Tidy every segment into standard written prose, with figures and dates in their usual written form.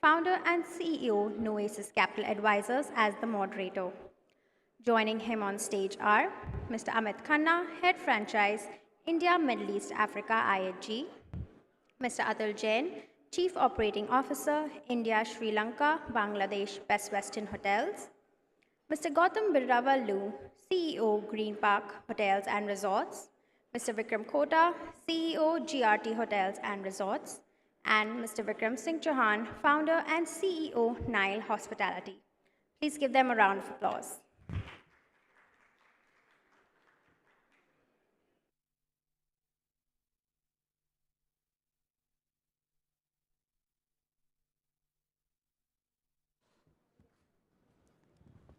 founder and CEO, Noesis Capital Advisors, as the moderator. Joining him on stage are Mr. Amith Khanna, Head Franchise, India, Middle East, Africa, IHG; Mr. Atul Jain, Chief Operating Officer, India, Sri Lanka, Bangladesh, Best Western Hotels; Mr. Gautam Birudavolu, CEO, GreenPark Hotels and Resorts; Mr. Vikram Cotah, CEO, GRT Hotels and Resorts; and Mr. Vikram Singh Chauhan, founder and CEO, Nile Hospitality. Please give them a round of applause.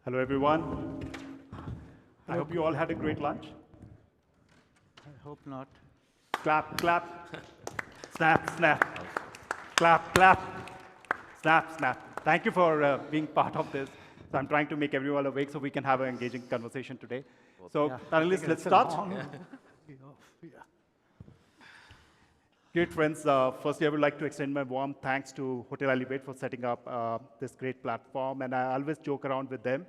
Hello, everyone. I hope you all had a great lunch. I hope not. Clap, clap. Snap, snap. Clap, clap. Snap, snap. Thank you for being part of this. So I'm trying to make everyone awake so we can have an engaging conversation today. So, panelists, let's start. Great friends, firstly, I would like to extend my warm thanks to Hotelivate for setting up this great platform. And I always joke around with them.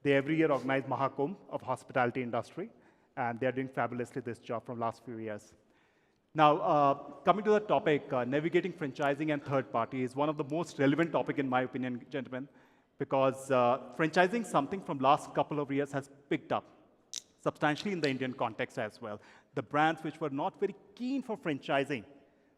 They every year organize Mahakumbh of hospitality industry, and they're doing fabulously this job from last few years. Now, coming to the topic, navigating franchising and third party is one of the most relevant topic in my opinion, gentlemen, because franchising something from last couple of years has picked up substantially in the Indian context as well. The brands which were not very keen for franchising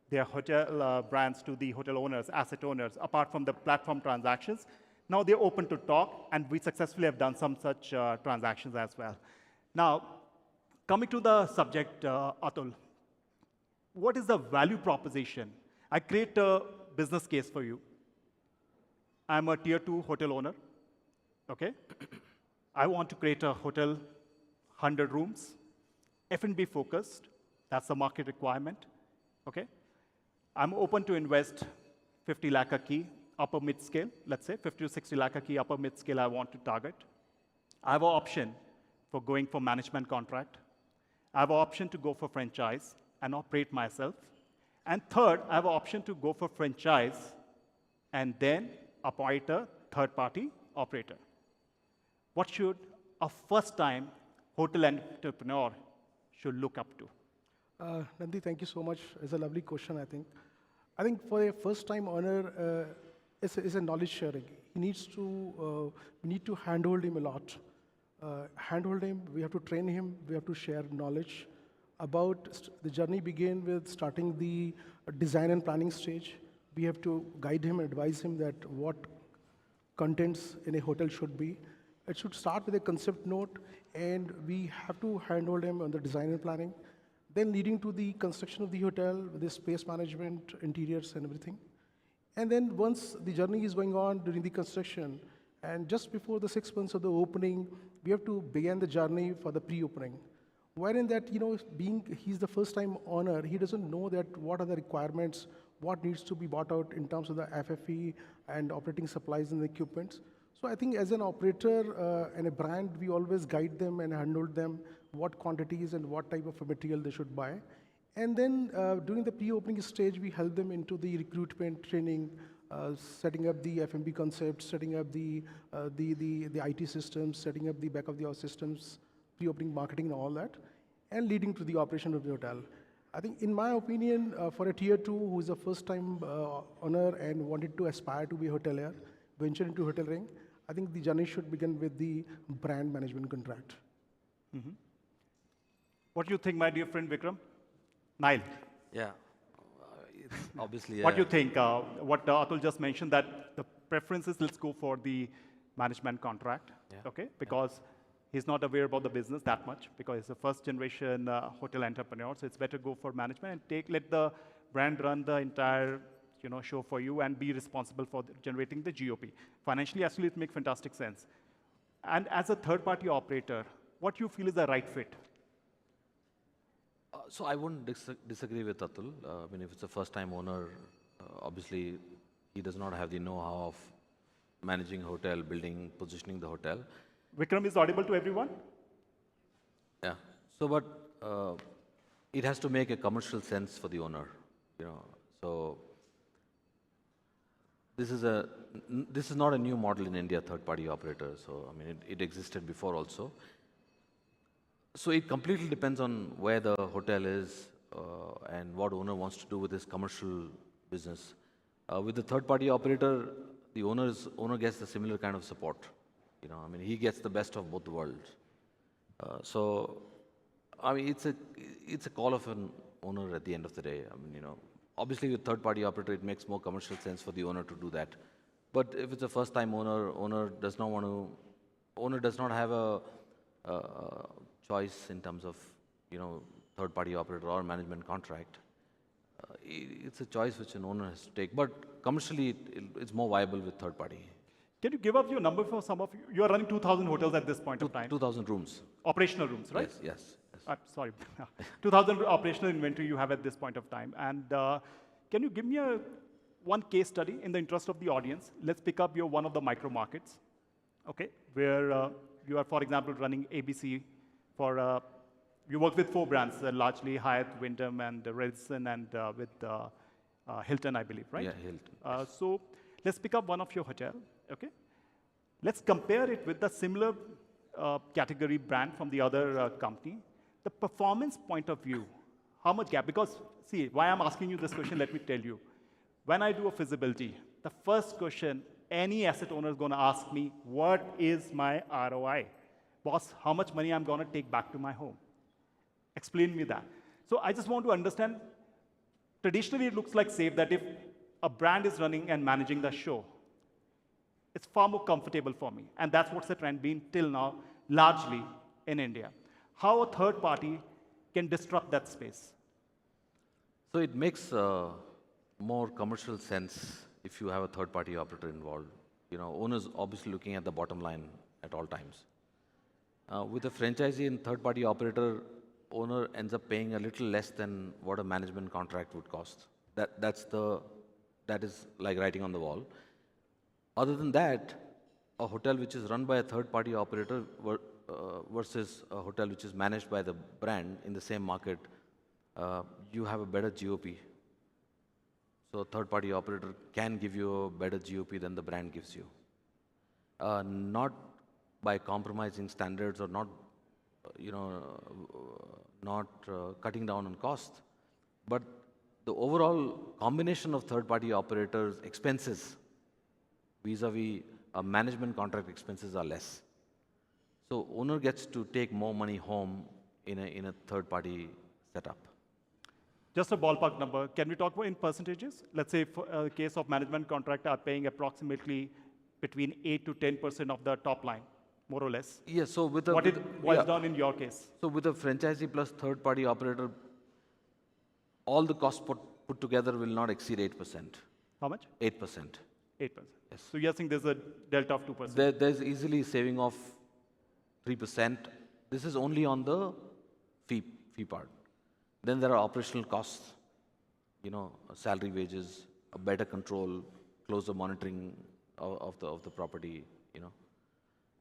their hotel brands to the hotel owners, asset owners, apart from the platform transactions, now they're open to talk, and we successfully have done some such transactions as well. Now, coming to the subject, Atul, what is the value proposition? I create a business case for you. I'm a tier 2 hotel owner, okay? I want to create a hotel, 100 rooms, F&B focused, that's the market requirement, okay? I'm open to invest 50 lakh a key, upper mid-scale, let's say, 50 to 60 lakh a key, upper mid-scale I want to target. I have an option for going for management contract. I have an option to go for franchise and operate myself. And third, I have an option to go for franchise and then appoint a third-party operator. What should a first-time hotel entrepreneur should look up to? Nandi, thank you so much. It's a lovely question, I think. I think for a first-time owner, it's a knowledge sharing. He needs to, we need to handhold him a lot. Handhold him, we have to train him, we have to share knowledge about the journey begin with starting the design and planning stage. We have to guide him and advise him that what contents in a hotel should be. It should start with a concept note, and we have to handhold him on the design and planning, then leading to the construction of the hotel with the space management, interiors, and everything. And then once the journey is going on during the construction, and just before the 6 months of the opening, we have to begin the journey for the pre-opening. Wherein that, he's the first-time owner, he doesn't know that what are the requirements, what needs to be bought out in terms of the FFE and operating supplies and equipment. So I think as an operator and a brand, we always guide them and handle them what quantities and what type of material they should buy. And then during the pre-opening stage, we help them into the recruitment training, setting up the F&B concept, setting up the IT systems, setting up the back of the house systems, pre-opening marketing and all that, and leading to the operation of the hotel. I think in my opinion, for a tier 2 who is a first-time owner and wanted to aspire to be a hotelier, venture into hoteling, I think the journey should begin with the brand management contract. Mm-hmm. What do you think, my dear friend Vikram? Nile. Yeah, it's obviously. What do you think? What Atul just mentioned, that the preference is let's go for the management contract, okay? Because he's not aware about the business that much, because he's a first-generation hotel entrepreneur. So it's better go for management and let the brand run the entire show for you and be responsible for generating the GOP. Financially, actually, it makes fantastic sense. And as a third-party operator, what you feel is the right fit? So I wouldn't disagree with Atul. I mean, if it's a first-time owner, obviously he does not have the know-how of managing a hotel, building, positioning the hotel. Vikram is audible to everyone? Yeah. So, but it has to make a commercial sense for the owner, So this is not a new model in India, third-party operator. So I mean, it existed before also. So it completely depends on where the hotel is and what owner wants to do with his commercial business. With the third-party operator, the owner gets the similar kind of support. You know, I mean, he gets the best of both worlds. So, I mean, it's a call of an owner at the end of the day. I mean, you know, obviously with third-party operator, it makes more commercial sense for the owner to do that. But if it's a first-time owner does not have a choice in terms of, you know, third-party operator or management contract. It's a choice which an owner has to take. But commercially, it's more viable with third-party. Can you give us your number for some of you? You are running 2,000 hotels at this point of time. 2,000 rooms. Operational rooms, right? Yes. Sorry. 2,000 operational inventory you have at this point of time. And can you give me one case study in the interest of the audience? Let's pick up one of the micro markets, okay, where you are, for example, running ABC for, you work with 4 brands, largely Hyatt, Wyndham, and Radisson, and with Hilton, I believe, right? Yeah, Hilton. So let's pick up one of your hotel, okay? Let's compare it with the similar category brand from the other company. The performance point of view, how much gap? Because, see, why I'm asking you this question, let me tell you. When I do a feasibility, the first question any asset owner is going to ask me, what is my ROI? Boss, how much money I'm going to take back to my home? Explain me that. So I just want to understand, traditionally it looks like safe that if a brand is running and managing the show, it's far more comfortable for me. And that's what's the trend been till now, largely in India. How a third party can disrupt that space? So it makes more commercial sense if you have a third-party operator involved. You know, owners obviously looking at the bottom line at all times. With a franchisee and third-party operator, owner ends up paying a little less than what a management contract would cost. That is like writing on the wall. Other than that, a hotel which is run by a third-party operator versus a hotel which is managed by the brand in the same market, you have a better GOP. So a third-party operator can give you a better GOP than the brand gives you. Not by compromising standards or not, cutting down on cost, but the overall combination of third-party operators' expenses vis-a-vis management contract expenses are less. So owner gets to take more money home in a third-party setup. Just a ballpark number. Can we talk about in percentages? Let's say for a case of management contract are paying approximately between 8 to 10% of the top line, more or less. Yes. So with what it boils down in your case. So with a franchisee plus third-party operator, all the costs put together will not exceed 8%. How much? 8%. 8%. Yes. So you're saying there's a delta of 2%. There's easily saving of 3%. This is only on the fee part. Then there are operational costs, salary, wages, a better control, closer monitoring of the property,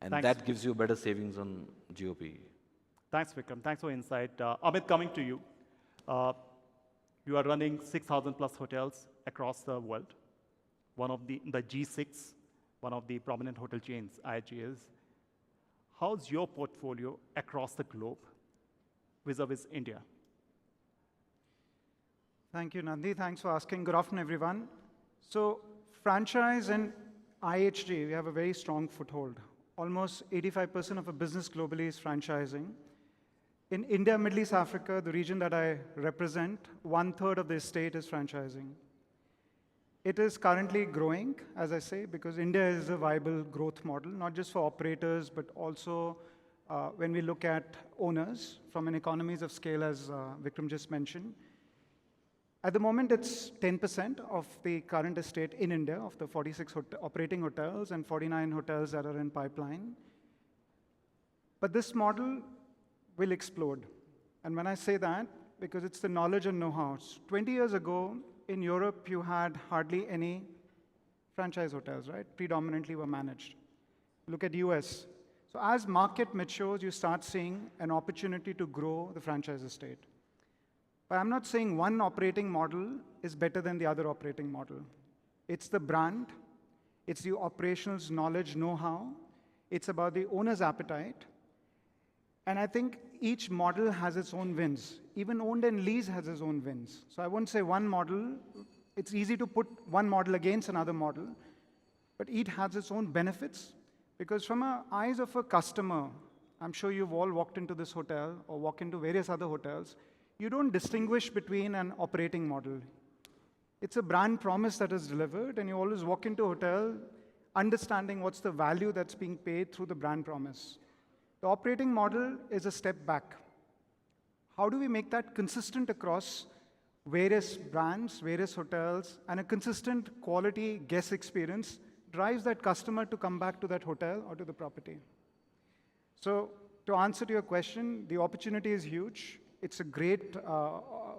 and Thanks. that gives you better savings on GOP. Thanks, Vikram. Thanks for insight. Amith, coming to you. You are running 6,000 plus hotels across the world. One of the G6, one of the prominent hotel chains, IHGs. How's your portfolio across the globe vis-a-vis India? Thank you, Nandi. Thanks for asking. Good afternoon, everyone. So franchise and IHG, we have a very strong foothold. Almost 85% of our business globally is franchising. In India, Middle East, Africa, the region that I represent, 1/3 of the estate is franchising. It is currently growing, as I say, because India is a viable growth model, not just for operators, but also when we look at owners from an economies of scale, as Vikram just mentioned. At the moment, it's 10% of the current estate in India, of the 46 operating hotels and 49 hotels that are in pipeline. But this model will explode. And when I say that, because it's the knowledge and know-how. 20 years ago, in Europe, you had hardly any franchise hotels, right? Predominantly were managed. Look at US. So as market matures, you start seeing an opportunity to grow the franchise estate. But I'm not saying one operating model is better than the other operating model. It's the brand, It's the operations knowledge, know-how. It's about the owner's appetite. And I think each model has its own wins. Even owned and lease has its own wins. So I won't say one model. It's easy to put one model against another model. But each has its own benefits. Because from the eyes of a customer, I'm sure you've all walked into this hotel or walk into various other hotels, you don't distinguish between an operating model. It's a brand promise that is delivered, and you always walk into a hotel understanding what's the value that's being paid through the brand promise. The operating model is a step back. How do we make that consistent across various brands, various hotels, and a consistent quality guest experience drives that customer to come back to that hotel or to the property? So to answer to your question, the opportunity is huge. It's a great,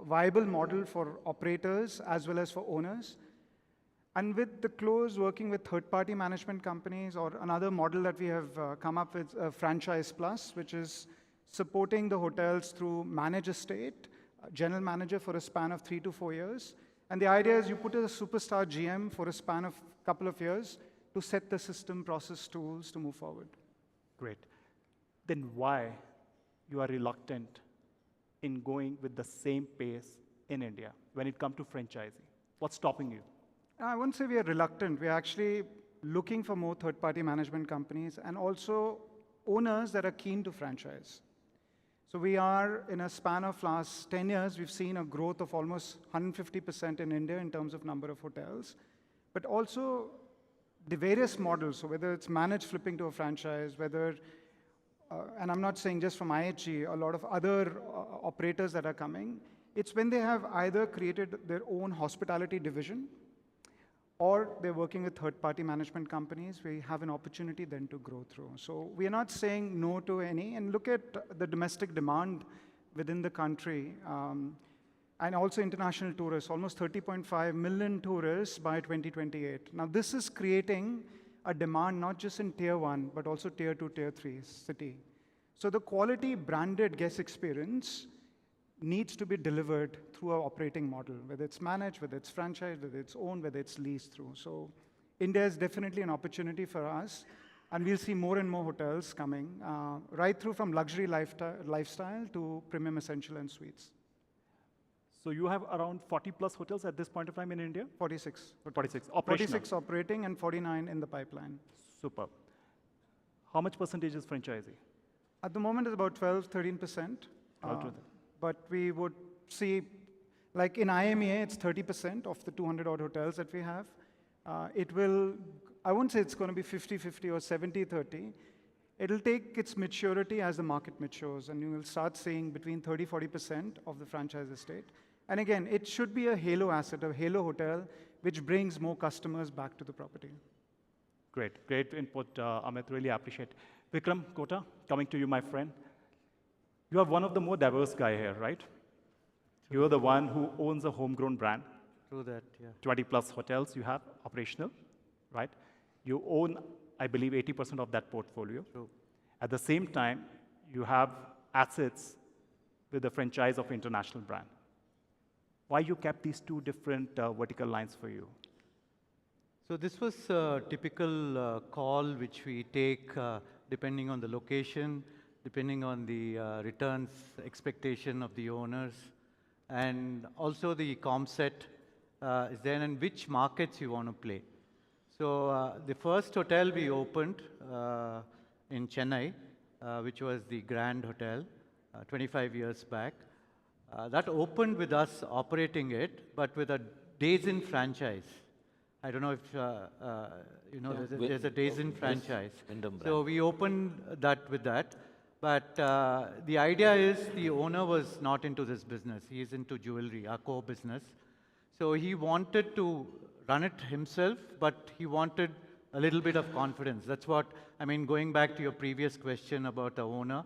viable model for operators as well as for owners. And with the close working with third-party management companies, or another model that we have come up with, Franchise Plus, which is supporting the hotels through manage estate, general manager for a span of 3 to 4 years. And the idea is you put a superstar GM for a span of a couple of years to set the system, process, tools to move forward. Great. Then why you are reluctant in going with the same pace in India when it comes to franchising? What's stopping you? I wouldn't say we are reluctant. We're actually looking for more third-party management companies and also owners that are keen to franchise. So we are, in a span of last 10 years, we've seen a growth of almost 150% in India in terms of number of hotels, but also the various models. So whether it's managed flipping to a franchise, whether, and I'm not saying just from IHG, a lot of other operators that are coming, it's when they have either created their own hospitality division or they're working with third-party management companies, we have an opportunity then to grow through. So we are not saying no to any, and look at the domestic demand within the country, and also international tourists, almost 30.5 million tourists by 2028. Now this is creating a demand not just in tier 1, but also tier 2, tier 3 city. So the quality branded guest experience needs to be delivered through our operating model, whether it's managed, whether it's franchised, whether it's owned, whether it's leased through. So India is definitely an opportunity for us, and we'll see more and more hotels coming, right through from luxury lifestyle to premium essential and suites. So you have around 40 plus hotels at this point of time in India? 46. 46 operational. 46 operating and 49 in the pipeline. Superb. How much percentage is franchisee? At the moment, it's about 12, 13%. But we would see, like in IMEA, it's 30% of the 200 odd hotels that we have. It will, I won't say it's going to be 50-50 or 70-30. It'll take its maturity as the market matures, and you will start seeing between 30-40% of the franchise estate. And again, it should be a halo asset, a halo hotel, which brings more customers back to the property. Great, great input, Amith, really appreciate. Vikram, Cotah, coming to you, my friend. You are one of the more diverse guy here, right? You are the one who owns a homegrown brand. True that, yeah. 20 plus hotels you have operational, right? You own, I believe, 80% of that portfolio. True. At the same time, you have assets with the franchise of international brand. Why you kept these two different vertical lines for you? So this was a typical call which we take depending on the location, depending on the returns expectation of the owners, and also the comp set is there, and which markets you want to play. So the first hotel we opened in Chennai, which was the Grand Hotel, 25 years back. That opened with us operating it, but with a days-in franchise. I don't know if you know, there's a days-in franchise. So we opened that with that. But the idea is the owner was not into this business. He is into jewelry, our core business. So he wanted to run it himself, but he wanted a little bit of confidence. That's what, I mean, going back to your previous question about the owner.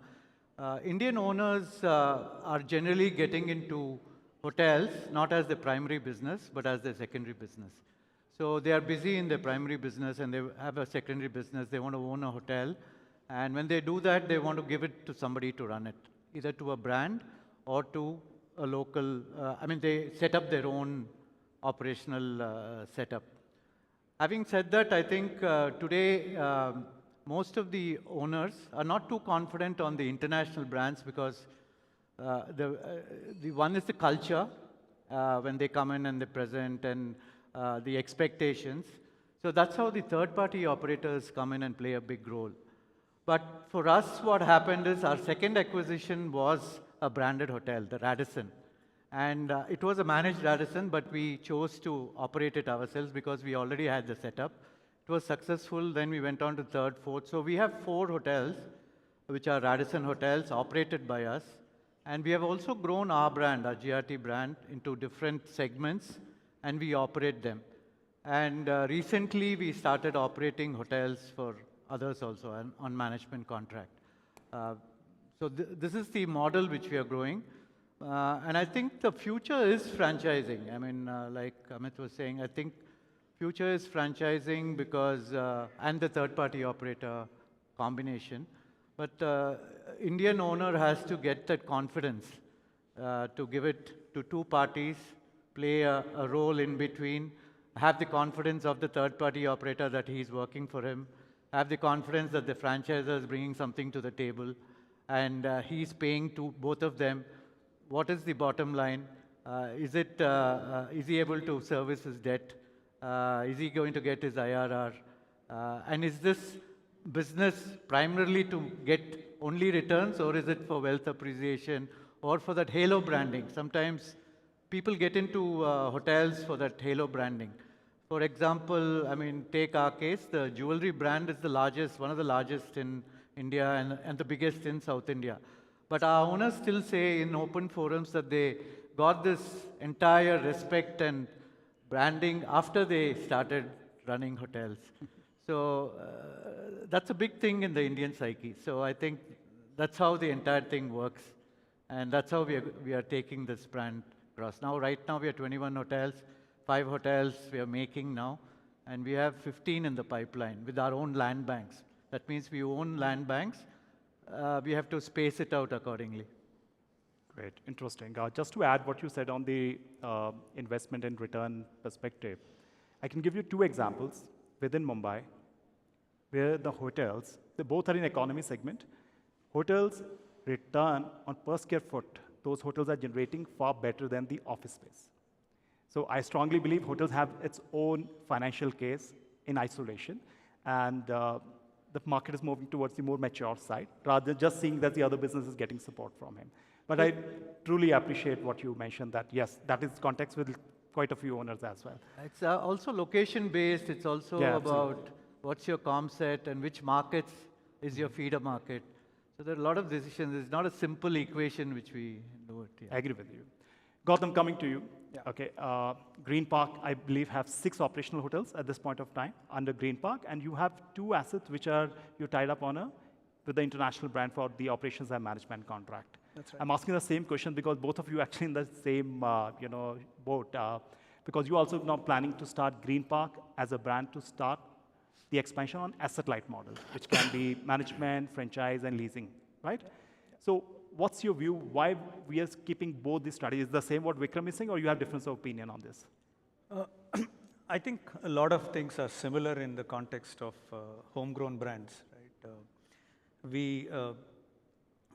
Indian owners are generally getting into hotels, not as their primary business, but as their secondary business. So they are busy in their primary business and they have a secondary business. They want to own a hotel. And when they do that, they want to give it to somebody to run it, either to a brand or to a local, I mean, they set up their own operational setup. Having said that, I think today most of the owners are not too confident on the international brands because the one is the culture when they come in and they present and the expectations. So that's how the third-party operators come in and play a big role. But for us, what happened is our second acquisition was a branded hotel, the Radisson. And it was a managed Radisson, but we chose to operate it ourselves because we already had the setup. It was successful, then we went on to third, fourth. So we have 4 hotels, which are Radisson hotels, operated by us. And we have also grown our brand, our GRT brand, into different segments, and we operate them. And recently, we started operating hotels for others also on management contract. So this is the model which we are growing. And I think the future is franchising. I mean, like Amith was saying, I think future is franchising because, and the third-party operator combination. But Indian owner has to get that confidence to give it to 2 parties, play a role in between, have the confidence of the third-party operator that he's working for him, have the confidence that the franchisor is bringing something to the table, and he's paying to both of them. What is the bottom line? Is he able to service his debt? Is he going to get his IRR? And is this business primarily to get only returns, or is it for wealth appreciation or for that halo branding? Sometimes people get into hotels for that halo branding. For example, I mean, take our case, the jewelry brand is the largest, one of the largest in India and the biggest in South India. But our owners still say in open forums that they got this entire respect and branding after they started running hotels. So that's a big thing in the Indian psyche. So I think that's how the entire thing works. And that's how we are taking this brand across. Now, right now, we are 21 hotels, 5 hotels we are making now, and we have 15 in the pipeline with our own land banks. That means we own land banks. We have to space it out accordingly. Great, interesting. Just to add what you said on the investment and return perspective, I can give you 2 examples within Mumbai where the hotels, they both are in economy segment. Hotels return on per square foot, those hotels are generating far better than the office space. So I strongly believe hotels have its own financial case in isolation, and the market is moving towards the more mature side, rather than just seeing that the other business is getting support from him. But I truly appreciate what you mentioned, that yes, that is context with quite a few owners as well. It's also location-based. It's also about what's your comp set and which markets is your feeder market. So there are a lot of decisions. It's not a simple equation which we do it. Yeah. I agree with you. Gautam, coming to you. Yeah. Okay, GreenPark, I believe, have 6 operational hotels at this point of time under GreenPark, and you have 2 assets which are you tied up on with the international brand for the operations and management contract. That's right. I'm asking the same question because both of you actually in the same boat. Because you also now planning to start GreenPark as a brand to start the expansion on asset-light model, which can be management, franchise, and leasing, right? So what's your view? Why we are keeping both these strategies? Is the same what Vikram is saying, or you have difference of opinion on this? I think a lot of things are similar in the context of homegrown brands, right?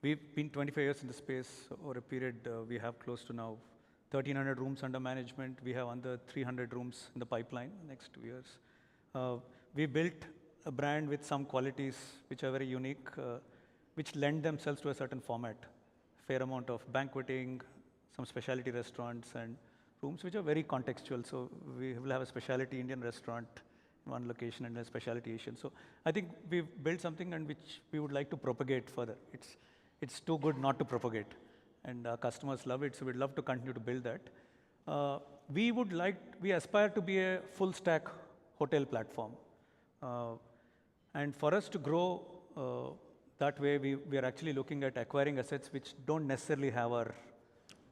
We've been 25 years in the space. Over a period, we have close to now 1,300 rooms under management. We have under 300 rooms in the pipeline in the next 2 years. We built a brand with some qualities which are very unique, which lend themselves to a certain format. Fair amount of banqueting, some specialty restaurants, and rooms which are very contextual. So we will have a specialty Indian restaurant in one location and a specialty Asian. So I think we've built something and which we would like to propagate further. It's too good not to propagate. And our customers love it, so we'd love to continue to build that. We aspire to be a full stack hotel platform. And for us to grow that way, we are actually looking at acquiring assets which don't necessarily have our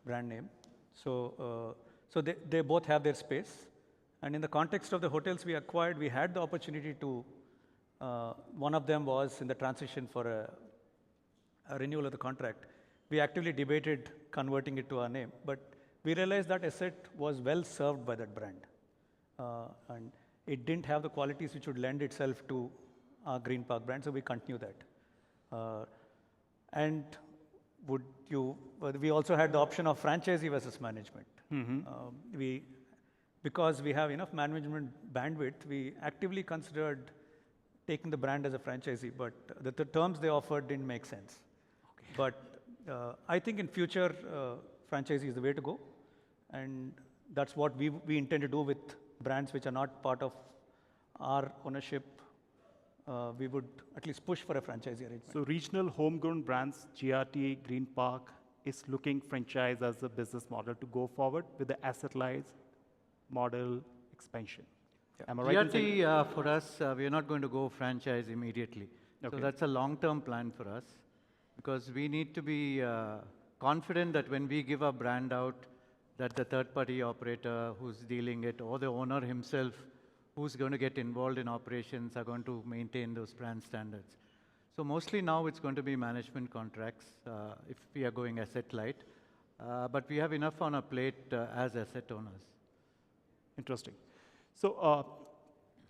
brand name. So they both have their space. And in the context of the hotels we acquired, we had the opportunity to, one of them was in the transition for a renewal of the contract. We actively debated converting it to our name, but we realized that asset was well served by that brand. And it didn't have the qualities which would lend itself to our GreenPark brand, so we continue that. And we also had the option of franchisee versus management. Because we have enough management bandwidth, we actively considered taking the brand as a franchisee, but the terms they offered didn't make sense. Okay. But I think in future, franchisee is the way to go. And that's what we intend to do with brands which are not part of our ownership. We would at least push for a franchisee arrangement. So regional homegrown brands, GRT, GreenPark, is looking franchise as a business model to go forward with the asset-light model expansion. Yeah. Am I right? GRT, for us, we are not going to go franchise immediately. Okay. So that's a long-term plan for us, because we need to be confident that when we give our brand out, that the third-party operator who's dealing it, or the owner himself who's going to get involved in operations, are going to maintain those brand standards. So mostly now it's going to be management contracts if we are going asset-light. But we have enough on our plate as asset owners. Interesting. So,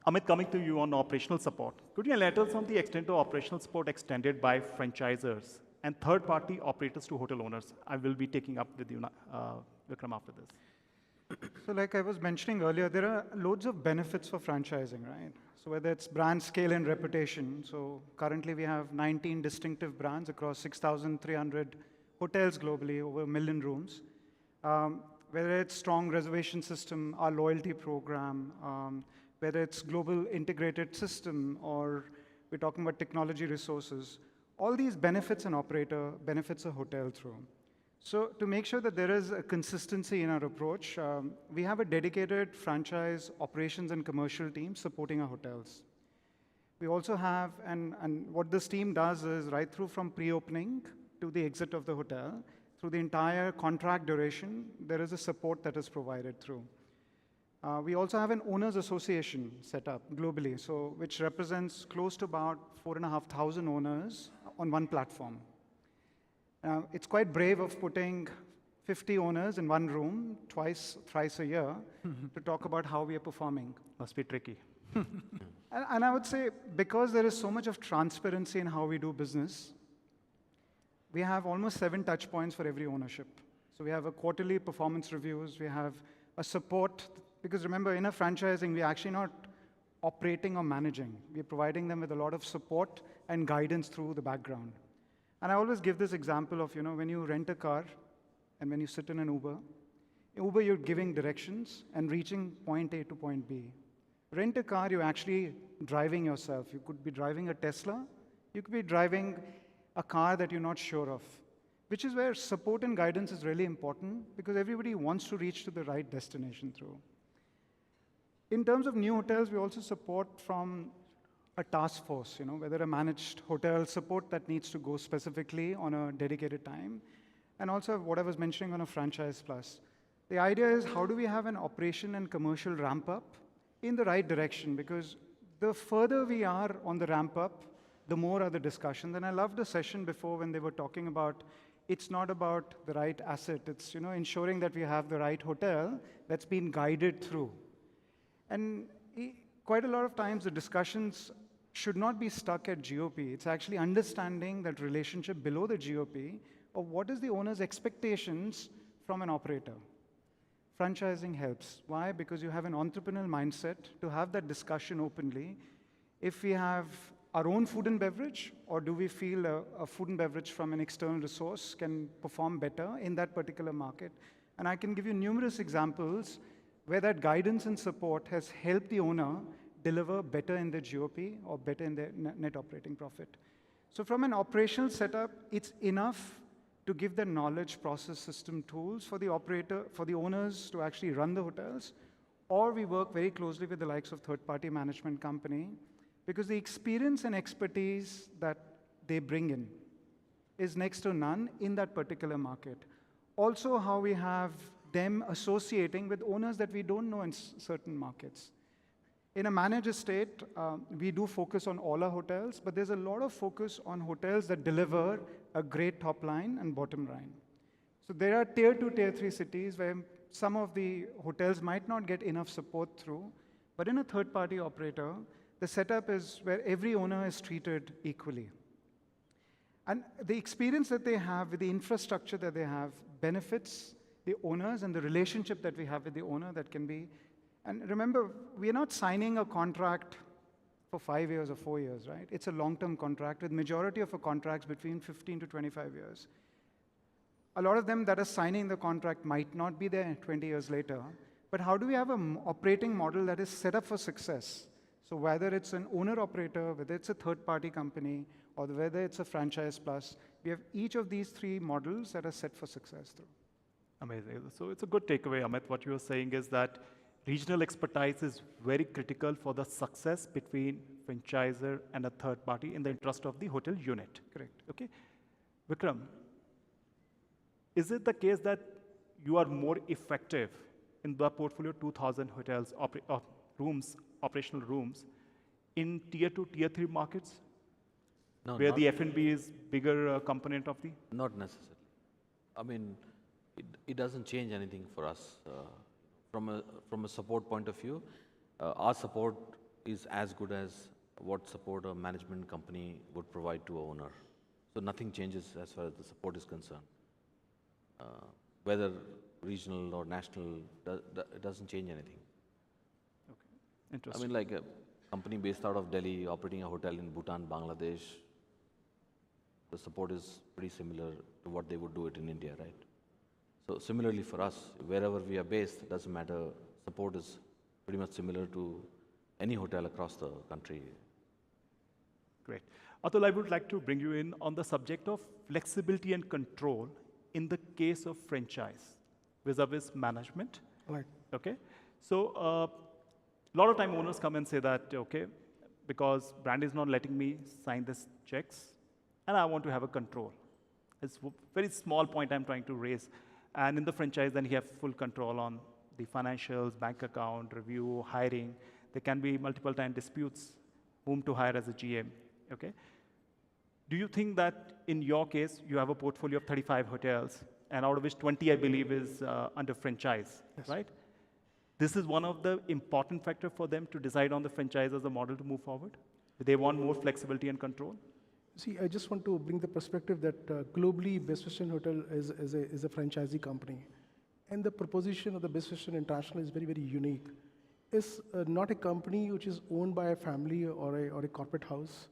Amith, coming to you on operational support, could you let us on the extent of operational support extended by franchisors and third-party operators to hotel owners? I will be taking up with you, Vikram, after this. So like I was mentioning earlier, there are loads of benefits for franchising, right? So whether it's brand scale and reputation, so currently we have 19 distinctive brands across 6,300 hotels globally, over 1 million rooms. Whether it's strong reservation system, our loyalty program, whether it's global integrated system, or we're talking about technology resources, all these benefits an operator, benefits a hotel through. So to make sure that there is a consistency in our approach, we have a dedicated franchise operations and commercial team supporting our hotels. We also have, and what this team does is right through from pre-opening to the exit of the hotel, through the entire contract duration, there is a support that is provided through. We also have an owners association set up globally, so which represents close to about 4,500 owners on one platform. It's quite brave of putting 50 owners in one room thrice a year to talk about how we are performing. Must be tricky. And I would say, because there is so much of transparency in how we do business, we have almost 7 touch points for every ownership. So we have a quarterly performance reviews, we have a support, because remember, in a franchising, we're actually not operating or managing. We're providing them with a lot of support and guidance through the background. And I always give this example of, when you rent a car and when you sit in an Uber, you're giving directions and reaching point A to point B. Rent a car, you're actually driving yourself. You could be driving a Tesla. You could be driving a car that you're not sure of, which is where support and guidance is really important, because everybody wants to reach to the right destination through. In terms of new hotels, we also support from a task force, whether a managed hotel support that needs to go specifically on a dedicated time, and also what I was mentioning on a franchise plus. The idea is, how do we have an operation and commercial ramp up in the right direction? Because the further we are on the ramp up, the more are the discussions. And I loved the session before when they were talking about, it's not about the right asset, it's ensuring that we have the right hotel that's been guided through. And quite a lot of times the discussions should not be stuck at GOP. It's actually understanding that relationship below the GOP of what is the owner's expectations from an operator. Franchising helps. Why? Because you have an entrepreneurial mindset to have that discussion openly. If we have our own food and beverage, or do we feel a food and beverage from an external resource can perform better in that particular market? And I can give you numerous examples where that guidance and support has helped the owner deliver better in their GOP or better in their net operating profit. So from an operational setup, it's enough to give the knowledge, process, system tools for the operator, for the owners to actually run the hotels, or we work very closely with the likes of third-party management company, because the experience and expertise that they bring in is next to none in that particular market. Also, how we have them associating with owners that we don't know in certain markets. In a managed estate, we do focus on all our hotels, but there's a lot of focus on hotels that deliver a great top line and bottom line. So there are tier 2, tier 3 cities where some of the hotels might not get enough support through, But in a third-party operator, the setup is where every owner is treated equally. And the experience that they have with the infrastructure that they have benefits the owners and the relationship that we have with the owner that can be. And remember, we are not signing a contract for 5 years or 4 years, right? It's a long-term contract with majority of our contracts between 15 to 25 years. A lot of them that are signing the contract might not be there 20 years later. But how do we have an operating model that is set up for success? So whether it's an owner-operator, whether it's a third-party company, or whether it's a franchise plus, we have each of these three models that are set for success through. Amazing. So it's a good takeaway, Amith. What you are saying is that regional expertise is very critical for the success between franchisor and a third party in the interest of the hotel unit. Correct. Okay. Vikram, is it the case that you are more effective in the portfolio 2,000 hotels, operational rooms, in tier 2, tier 3 markets? No, where the F&B is bigger component of the? Not necessarily. I mean, it doesn't change anything for us. From a support point of view, our support is as good as what support a management company would provide to a owner. So nothing changes as far as the support is concerned. Whether regional or national, it doesn't change anything. Okay, interesting. I mean, like a company based out of Delhi operating a hotel in Bhutan, Bangladesh, the support is pretty similar to what they would do it in India, right? So similarly for us, wherever we are based, it doesn't matter, support is pretty much similar to any hotel across the country. Great. Atul, I would like to bring you in on the subject of flexibility and control in the case of franchise vis-a-vis management. Right. Okay. So a lot of time owners come and say that, okay, because brand is not letting me sign this checks, and I want to have a control. It's a very small point I'm trying to raise. And in the franchise, then you have full control on the financials, bank account, review, hiring. There can be multiple time disputes, whom to hire as a GM, okay? Do you think that in your case, you have a portfolio of 35 hotels, and out of which 20, I believe, is under franchise, yes, right? This is one of the important factors for them to decide on the franchise as a model to move forward? They want more flexibility and control? See, I just want to bring the perspective that globally, Best Western Hotel is a franchisee company. And the proposition of the Best Western International is very, very unique. It's not a company which is owned by a family or a corporate house.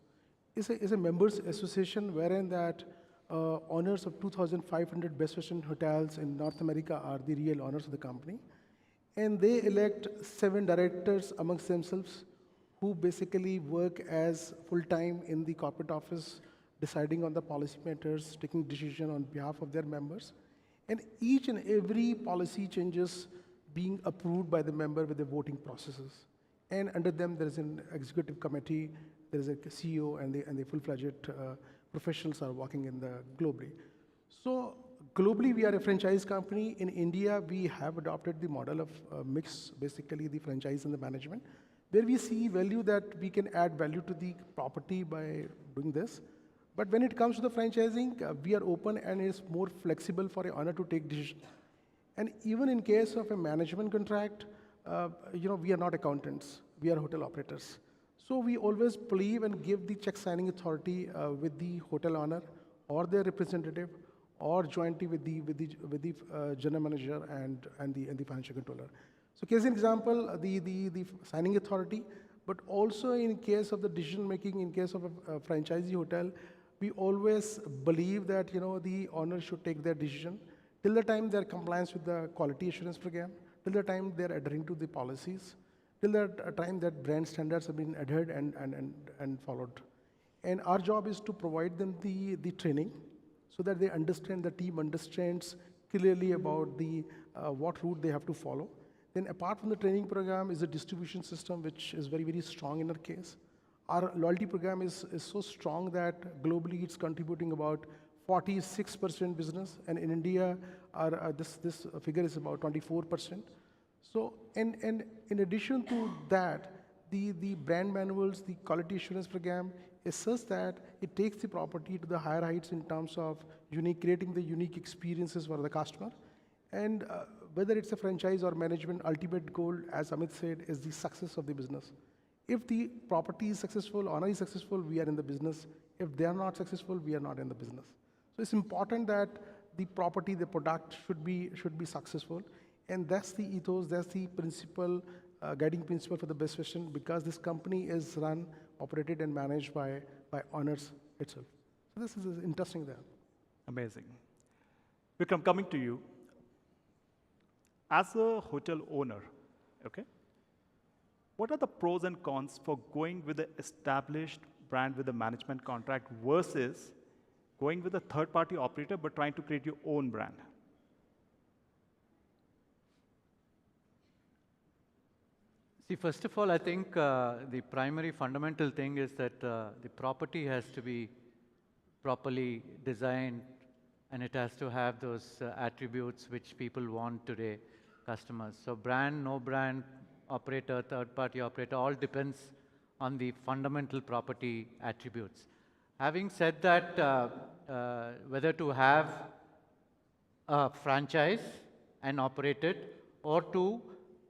It's a members association wherein that owners of 2,500 Best Western hotels in North America are the real owners of the company. And they elect 7 directors amongst themselves who basically work as full-time in the corporate office, deciding on the policy matters, taking decision on behalf of their members. And each and every policy changes being approved by the member with the voting processes. And under them, there is an executive committee, there is a CEO, and the full-fledged professionals are working in the globally. So globally, we are a franchise company. In India, we have adopted the model of mix, basically the franchise and the management, where we see value that we can add value to the property by doing this. But when it comes to the franchising, we are open and it's more flexible for an owner to take decisions. And even in case of a management contract, we are not accountants, we are hotel operators. So we always believe and give the check signing authority with the hotel owner or their representative, or jointly with the general manager and the financial controller. So case in example, the signing authority, but also in case of the decision making, in case of a franchisee hotel, we always believe that the owner should take their decision till the time they're compliance with the quality assurance program, till the time they're adhering to the policies, till the time that brand standards have been adhered and followed. And our job is to provide them the training so that they understand, the team understands clearly about the what route they have to follow. Then apart from the training program is a distribution system which is very, very strong in our case. Our loyalty program is so strong that globally it's contributing about 46% business, and in India this figure is about 24%. So and in addition to that, the brand manuals, the quality assurance program is such that it takes the property to the higher heights in terms of creating the unique experiences for the customer. And whether it's a franchise or management, ultimate goal, as Amith said, is the success of the business. If the property is successful, owner is successful, we are in the business. If they are not successful, we are not in the business. So it's important that the property, the product should be successful, and that's the ethos, that's the principle, guiding principle for the best vision, because this company is run, operated, and managed by owners itself. So this is interesting there. Amazing. Vikram, coming to you. As a hotel owner, okay, what are the pros and cons for going with the established brand with a management contract versus going with a third-party operator but trying to create your own brand? See, first of all, I think the primary fundamental thing is that the property has to be properly designed, and it has to have those attributes which people want today, customers. So brand, no brand, operator, third-party operator, all depends on the fundamental property attributes. Having said that, whether to have a franchise and operate it, or to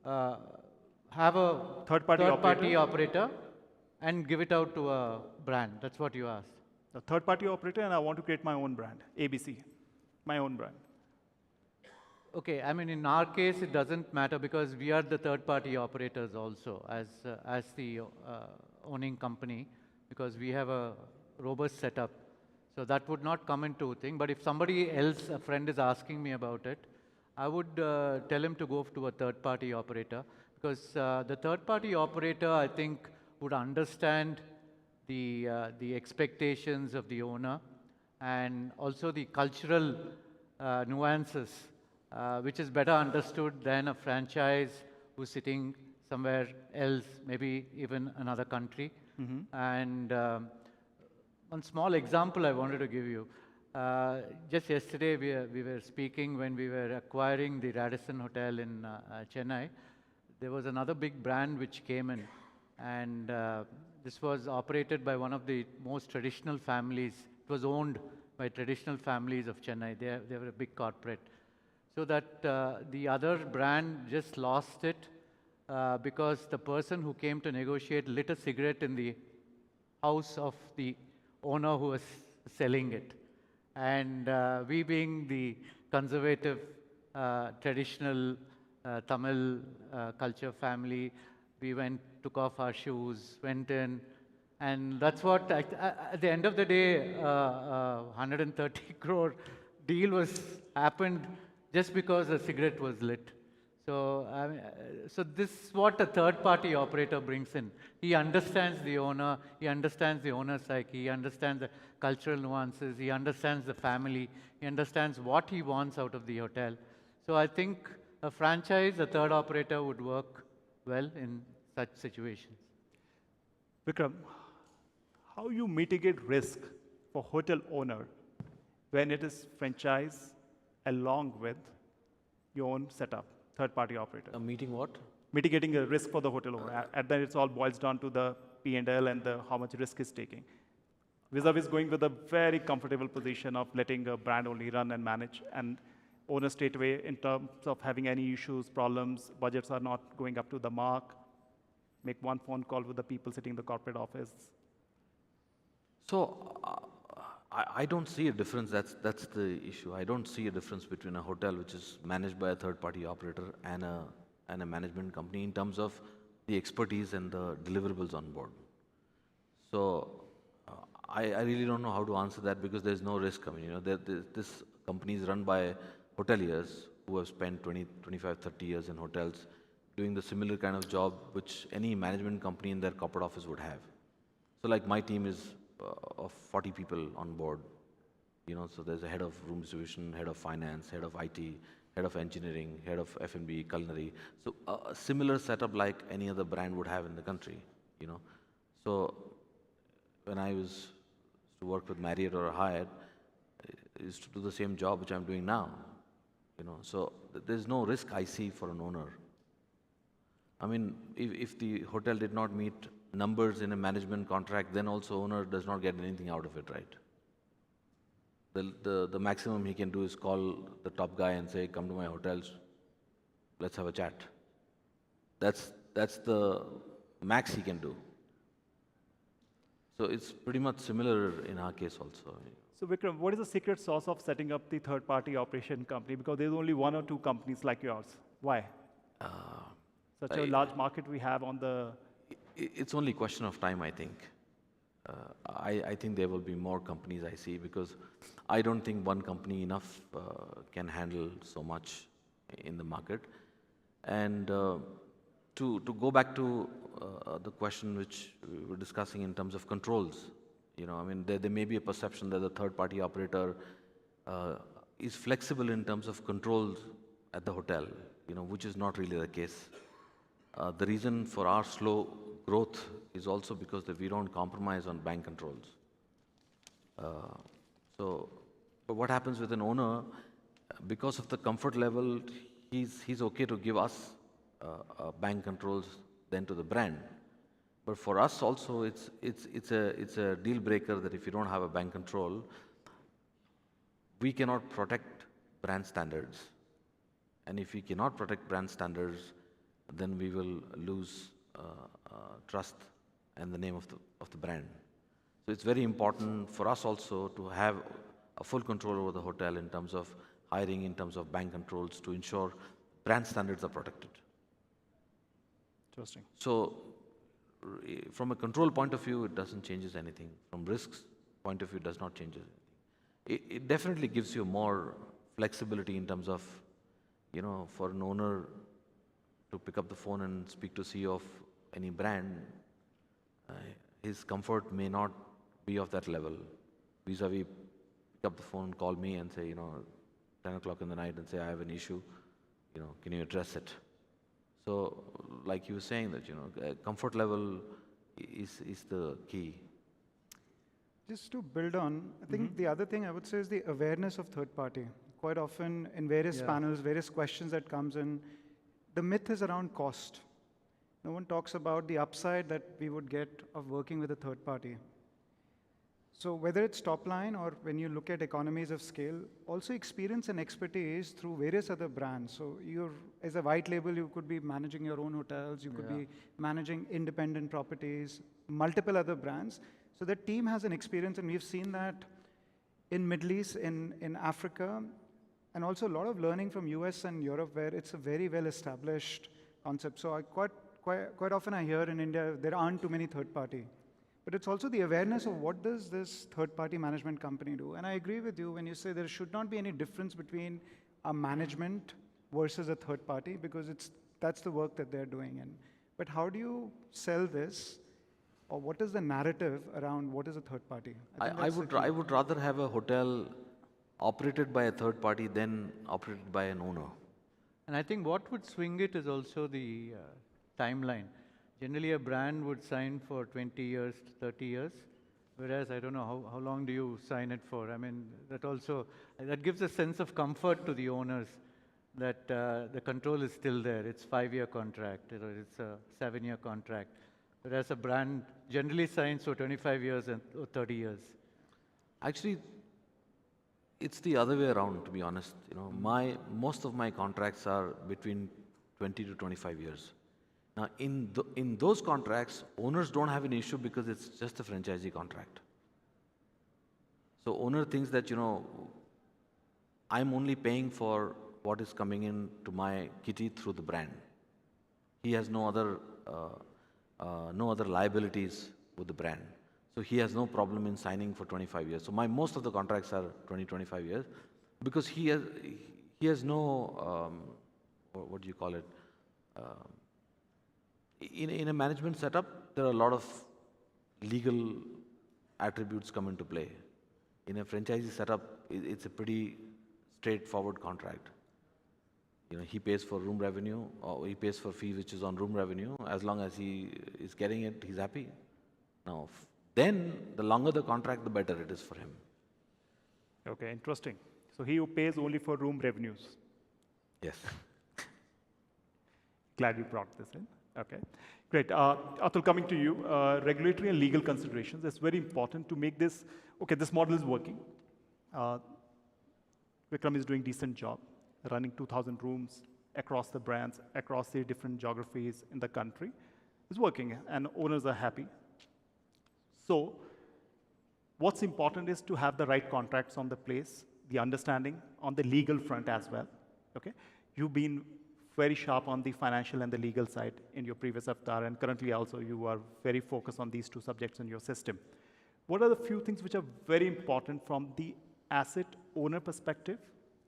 have a third-party operator and give it out to a brand. That's what you asked. A third-party operator, and I want to create my own brand, ABC, my own brand. Okay, I mean, in our case, it doesn't matter because we are the third-party operators also as the owning company, because we have a robust setup. So that would not come into thing. But if somebody else, a friend is asking me about it, I would tell him to go to a third-party operator, because the third-party operator, I think, would understand the expectations of the owner and also the cultural nuances, which is better understood than a franchise who's sitting somewhere else, maybe even another country. And one small example I wanted to give you. Just yesterday, we were speaking when we were acquiring the Radisson Hotel in Chennai. There was another big brand which came in, and this was operated by one of the most traditional families. It was owned by traditional families of Chennai. They were a big corporate. So that the other brand just lost it because the person who came to negotiate lit a cigarette in the house of the owner who was selling it. And we being the conservative, traditional Tamil culture family, we took off our shoes, went in, and that's what, at the end of the day, 130 crore deal happened just because a cigarette was lit. So, so this is what a third-party operator brings in. He understands the owner, he understands the owner's psyche, he understands the cultural nuances, he understands the family, he understands what he wants out of the hotel. So I think a franchise, a third operator would work well in such situations. Vikram, how you mitigate risk for hotel owner when it is franchise along with your own setup, third-party operator? Meeting what? Mitigating a risk for the hotel owner. At the end, it all boils down to the P&L and how much risk is taking. Vis-a-vis going with a very comfortable position of letting a brand only run and manage, and owner straight away in terms of having any issues, problems, budgets are not going up to the mark, make one phone call with the people sitting in the corporate office. So I don't see a difference. That's the issue. I don't see a difference between a hotel which is managed by a third-party operator and a management company in terms of the expertise and the deliverables on board. So I really don't know how to answer that because there's no risk. I mean, this company is run by hoteliers who have spent 20, 25, 30 years in hotels doing the similar kind of job which any management company in their corporate office would have. So like my team is of 40 people on board, so there's a head of room distribution, head of finance, head of IT, head of engineering, head of F&B, culinary. So a similar setup like any other brand would have in the country, So when I was to work with Marriott or Hyatt, is to do the same job which I'm doing now, So there's no risk I see for an owner. I mean, if the hotel did not meet numbers in a management contract, then also owner does not get anything out of it, right? The maximum he can do is call the top guy and say, come to my hotels, let's have a chat. That's the max he can do. So it's pretty much similar in our case also. So Vikram, what is the secret sauce of setting up the third-party operation company? Because there's only one or two companies like yours. Why? Such a large market we have on the... It's only a question of time, I think. I think there will be more companies I see, because I don't think one company enough can handle so much in the market. And to go back to the question which we were discussing in terms of controls, I mean, there may be a perception that the third-party operator is flexible in terms of controls at the hotel, which is not really the case. The reason for our slow growth is also because that we don't compromise on bank controls. But what happens with an owner, because of the comfort level, he's okay to give us bank controls than to the brand. But for us also, it's a deal breaker that if you don't have a bank control, we cannot protect brand standards. And if we cannot protect brand standards, then we will lose trust and the name of the brand. So it's very important for us also to have a full control over the hotel in terms of hiring, in terms of bank controls, to ensure brand standards are protected. Interesting. So from a control point of view, it doesn't change anything. From risks point of view, it does not change anything. It definitely gives you more flexibility in terms of, for an owner to pick up the phone and speak to CEO of any brand, his comfort may not be of that level. Vis-a-vis, pick up the phone, call me and say, 10 o'clock in the night and say, I have an issue, can you address it? So, like you were saying that, comfort level is the key. Just to build on, I think the other thing I would say is the awareness of third party. Quite often in various panels, various questions that comes in, the myth is around cost. No one talks about the upside that we would get of working with a third party. So whether it's top line or when you look at economies of scale, also experience and expertise through various other brands. So as a white label, you could be managing your own hotels, you could be managing independent properties, multiple other brands. So the team has an experience, and we've seen that in Middle East, in Africa, and also a lot of learning from US and Europe, where it's a very well-established concept. So quite often I hear in India, there aren't too many third party. But it's also the awareness of what does this third-party management company do. And I agree with you when you say there should not be any difference between a management versus a third party, because that's the work that they're doing. But how do you sell this, or what is the narrative around what is a third party? I would rather have a hotel operated by a third party than operated by an owner. And I think what would swing it is also the timeline. Generally, a brand would sign for 20 years to 30 years, whereas I don't know, how long do you sign it for? I mean, that gives a sense of comfort to the owners that the control is still there. It's 5-year contract, or it's a 7-year contract, whereas a brand generally signs for 25 years or 30 years. Actually, it's the other way around, to be honest. Most of my contracts are between 20 to 25 years. Now, in those contracts, owners don't have an issue because it's just a franchisee contract. So owner thinks that, I'm only paying for what is coming in to my kitty through the brand. He has no other liabilities with the brand. So he has no problem in signing for 25 years. So most of the contracts are 20, 25 years, because he has no, what do you call it? In a management setup, there are a lot of legal attributes come into play. In a franchisee setup, it's a pretty straightforward contract. He pays for room revenue, or he pays for fee which is on room revenue. As long as he is getting it, he's happy. Now, then the longer the contract, the better it is for him. Okay, interesting. So he pays only for room revenues. Yes. Glad you brought this in. Okay, great. Atul, coming to you, regulatory and legal considerations. It's very important to make this, okay, this model is working. Vikram is doing a decent job, running 2,000 rooms across the brands, across the different geographies in the country is working, and owners are happy. So what's important is to have the right contracts on the place, the understanding on the legal front as well. Okay? You've been very sharp on the financial and the legal side in your previous avatar, and currently also you are very focused on these two subjects in your system. What are the few things which are very important from the asset owner perspective,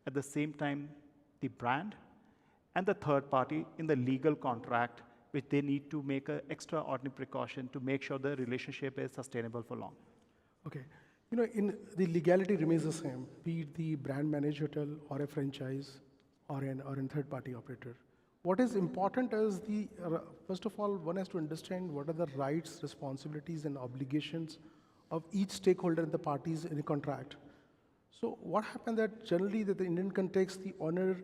at the same time the brand, and the third party in the legal contract, which they need to make an extraordinary precaution to make sure the relationship is sustainable for long? Okay. In the legality remains the same, be it the brand managed hotel or a franchise or an third-party operator. What is important is first of all, one has to understand what are the rights, responsibilities, and obligations of each stakeholder in the parties in a contract. So what happened that generally that the Indian context, the owner,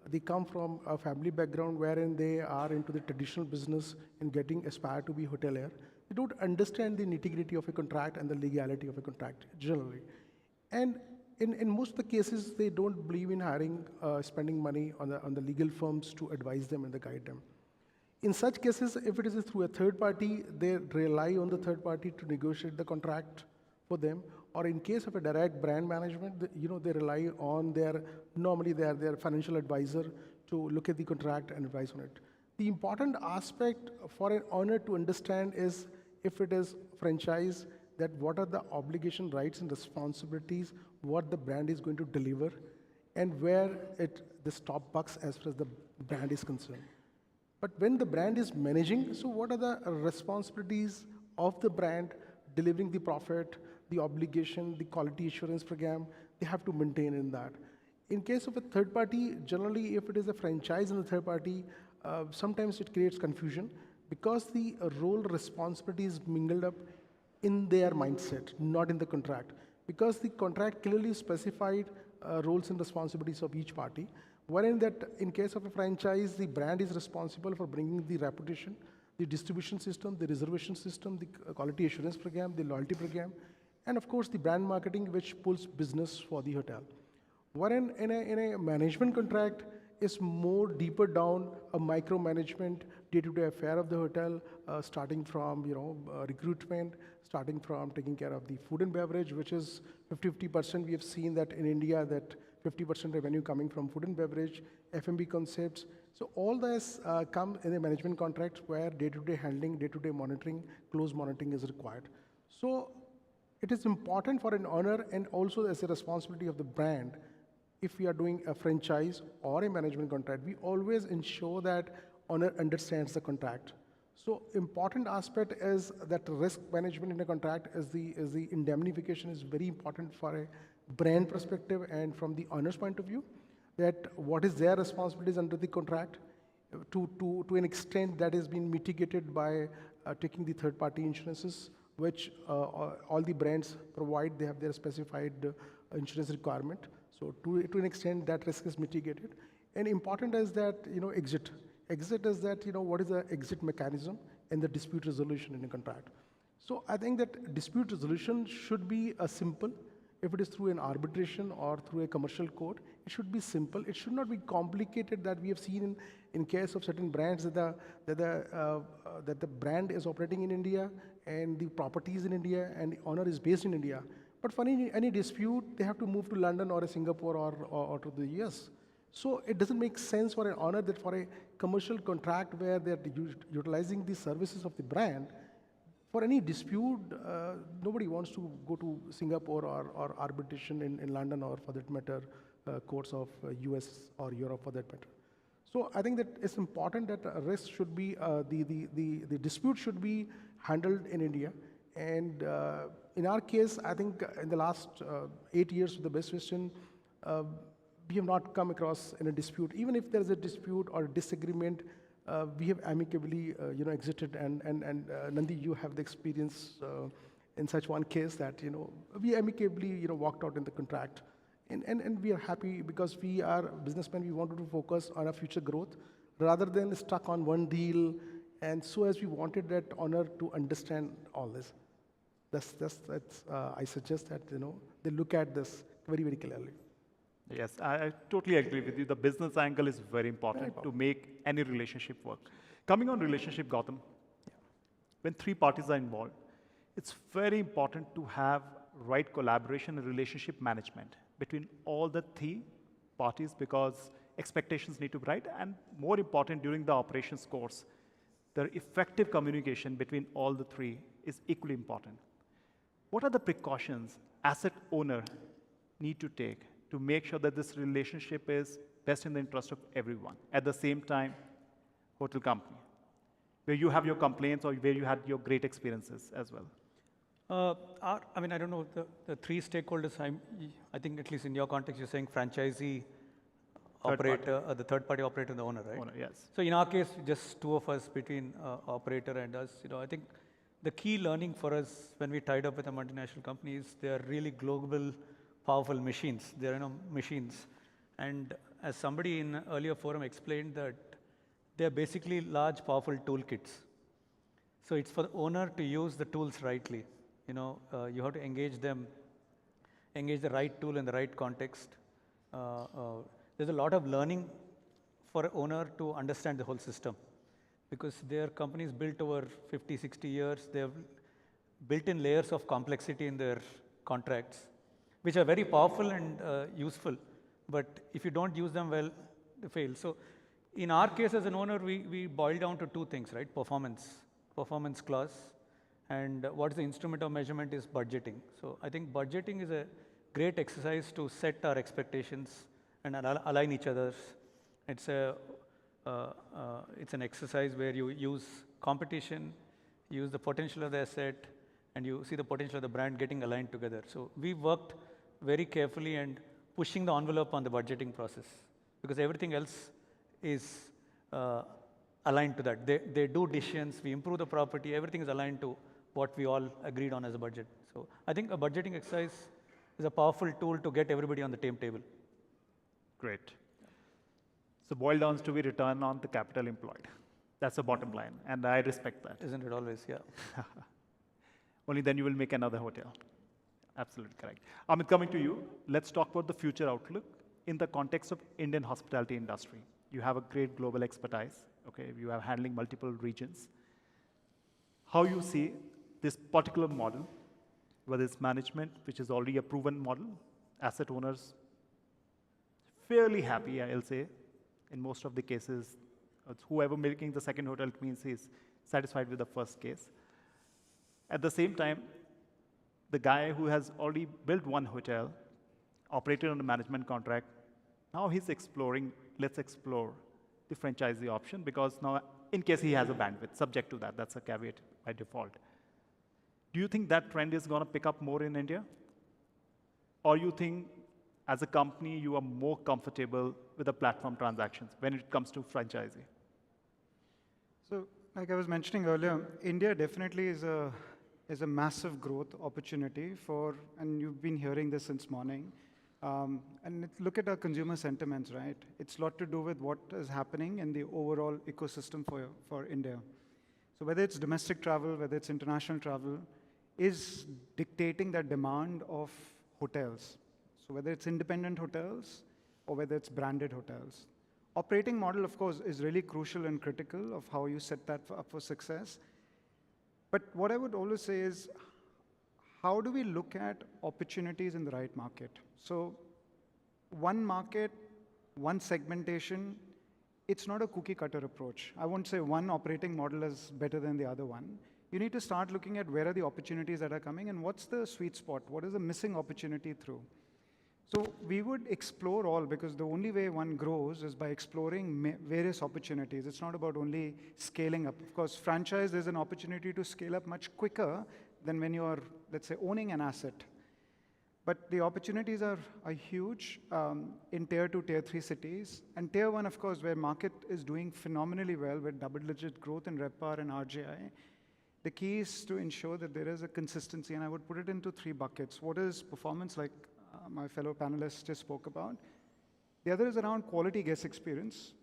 they come from a family background wherein they are into the traditional business and aspire to be hotelier. They don't understand the nitty-gritty of a contract and the legality of a contract generally. And in most of the cases, they don't believe in spending money on the legal firms to advise them and guide them. In such cases, if it is through a third party, they rely on the third party to negotiate the contract for them. Or in case of a direct brand management, they rely on normally their financial advisor to look at the contract and advise on it. The important aspect for an owner to understand is if it is franchise, that what are the obligation, rights, and responsibilities, what the brand is going to deliver, and where the stop bucks as far as the brand is concerned. But when the brand is managing, so what are the responsibilities of the brand delivering the profit, the obligation, the quality assurance program, they have to maintain in that. In case of a third party, generally if it is a franchise in the third party, sometimes it creates confusion because the role responsibility is mingled up in their mindset, not in the contract. Because the contract clearly specified roles and responsibilities of each party, wherein that in case of a franchise, the brand is responsible for bringing the reputation, the distribution system, the reservation system, the quality assurance program, the loyalty program, and of course the brand marketing, which pulls business for the hotel. Wherein in a management contract is more deeper down a micromanagement, day-to-day affair of the hotel, starting from recruitment, starting from taking care of the food and beverage, which is 50%. We have seen that in India, that 50% revenue coming from food and beverage, F&B concepts. So all this come in a management contract where day-to-day handling, day-to-day monitoring, close monitoring is required. So it is important for an owner and also as a responsibility of the brand, if we are doing a franchise or a management contract, we always ensure that owner understands the contract. So important aspect is that risk management in a contract is the indemnification is very important for a brand perspective and from the owner's point of view, that what is their responsibilities under the contract to an extent that has been mitigated by taking the third party insurances, which all the brands provide. They have their specified insurance requirement. So to an extent that risk is mitigated. And important is that, exit. Exit is that, what is the exit mechanism and the dispute resolution in a contract. So I think that dispute resolution should be simple. If it is through an arbitration or through a commercial court, it should be simple. It should not be complicated that we have seen in case of certain brands that the brand is operating in India and the property is in India and the owner is based in India. But for any dispute, they have to move to London or Singapore or to the US. So it doesn't make sense for an owner that for a commercial contract where they're utilizing the services of the brand, for any dispute, nobody wants to go to Singapore or arbitration in London or for that matter, courts of US or Europe for that matter. So I think that it's important that risk should be, the dispute should be handled in India. And in our case, I think in the last 8 years with the Best Western, we have not come across in a dispute. Even if there is a dispute or a disagreement, we have amicably, exited. And Nandi, you have the experience in such one case that, we amicably, walked out in the contract. And we are happy because we are businessmen. We wanted to focus on our future growth rather than stuck on one deal. And so as we wanted that owner to understand all this. I suggest that, they look at this very, very clearly. Yes, I totally agree with you. The business angle is very important to make any relationship work. Coming on relationship, Gautam, when three parties are involved, it's very important to have right collaboration and relationship management between all the three parties because expectations need to be right. And more important, during the operations course, the effective communication between all the three is equally important. What are the precautions asset owner need to take to make sure that this relationship is best in the interest of everyone? At the same time, hotel company, where you have your complaints or where you had your great experiences as well. I mean, I don't know, the three stakeholders, I think at least in your context, you're saying franchisee, operator, the third party operator and the owner, right? Owner, yes. So in our case, just two of us between operator and us, I think the key learning for us when we tied up with a multinational company is they are really global, powerful machines. They're machines. And as somebody in an earlier forum explained that they're basically large, powerful toolkits. So it's for the owner to use the tools rightly. You have to engage them, engage the right tool in the right context. There's a lot of learning for an owner to understand the whole system because their companies built over 50, 60 years. They have built in layers of complexity in their contracts, which are very powerful and useful. But if you don't use them well, they fail. So in our case as an owner, we boil down to two things, right? Performance clause. And what is the instrument of measurement is budgeting. So I think budgeting is a great exercise to set our expectations and align each other's. It's an exercise where you use competition, use the potential of the asset, and you see the potential of the brand getting aligned together. So we worked very carefully and pushing the envelope on the budgeting process because everything else is aligned to that. They do decisions, we improve the property, everything is aligned to what we all agreed on as a budget. So I think a budgeting exercise is a powerful tool to get everybody on the same table. Great. So boil down to be return on the capital employed. That's the bottom line, and I respect that. Isn't it always? Yeah. Only then you will make another hotel. Absolutely correct. Amith, coming to you, let's talk about the future outlook in the context of Indian hospitality industry. You have a great global expertise. Okay, you are handling multiple regions. How you see this particular model, whether it's management, which is already a proven model, asset owners, fairly happy, I'll say, in most of the cases. Whoever making the second hotel means he's satisfied with the first case. At the same time, the guy who has already built one hotel, operated on a management contract, now he's exploring, let's explore the franchisee option because now, in case he has a bandwidth, subject to that, that's a caveat by default. Do you think that trend is going to pick up more in India? Or you think, as a company, you are more comfortable with the platform transactions when it comes to franchising? So, like I was mentioning earlier, India definitely is a massive growth opportunity and you've been hearing this since morning. And look at our consumer sentiments, right? It's a lot to do with what is happening in the overall ecosystem for India. So whether it's domestic travel, whether it's international travel, is dictating the demand of hotels. So whether it's independent hotels or whether it's branded hotels. Operating model, of course, is really crucial and critical of how you set that up for success. But what I would always say is, how do we look at opportunities in the right market? So one market, one segmentation, it's not a cookie cutter approach. I won't say one operating model is better than the other one. You need to start looking at where are the opportunities that are coming and what's the sweet spot? What is the missing opportunity through? So we would explore all because the only way one grows is by exploring various opportunities. It's not about only scaling up. Of course, franchise, there's an opportunity to scale up much quicker than when you're, let's say, owning an asset. But the opportunities are huge in tier 2, tier 3 cities. And tier 1, of course, where market is doing phenomenally well with double-digit growth in RevPAR and RGI. The key is to ensure that there is a consistency, and I would put it into 3 buckets. What is performance, like my fellow panelists just spoke about? The other is around quality guest experience,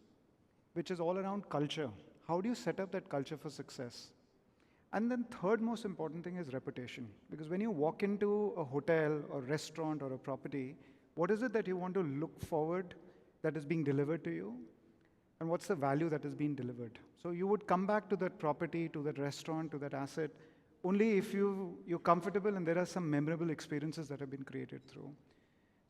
which is all around culture. How do you set up that culture for success? And then third most important thing is reputation. Because when you walk into a hotel or restaurant or a property, What is it that you want to look forward that is being delivered to you? And what's the value that is being delivered? So you would come back to that property, to that restaurant, to that asset, only if you're comfortable and there are some memorable experiences that have been created through.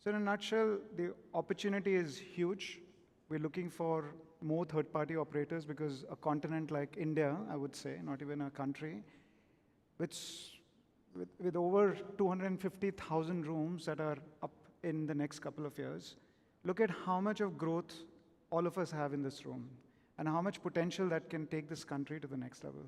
So in a nutshell, the opportunity is huge. We're looking for more third-party operators because a continent like India, I would say, not even a country, with over 250,000 rooms that are up in the next couple of years, look at how much of growth all of us have in this room and how much potential that can take this country to the next level.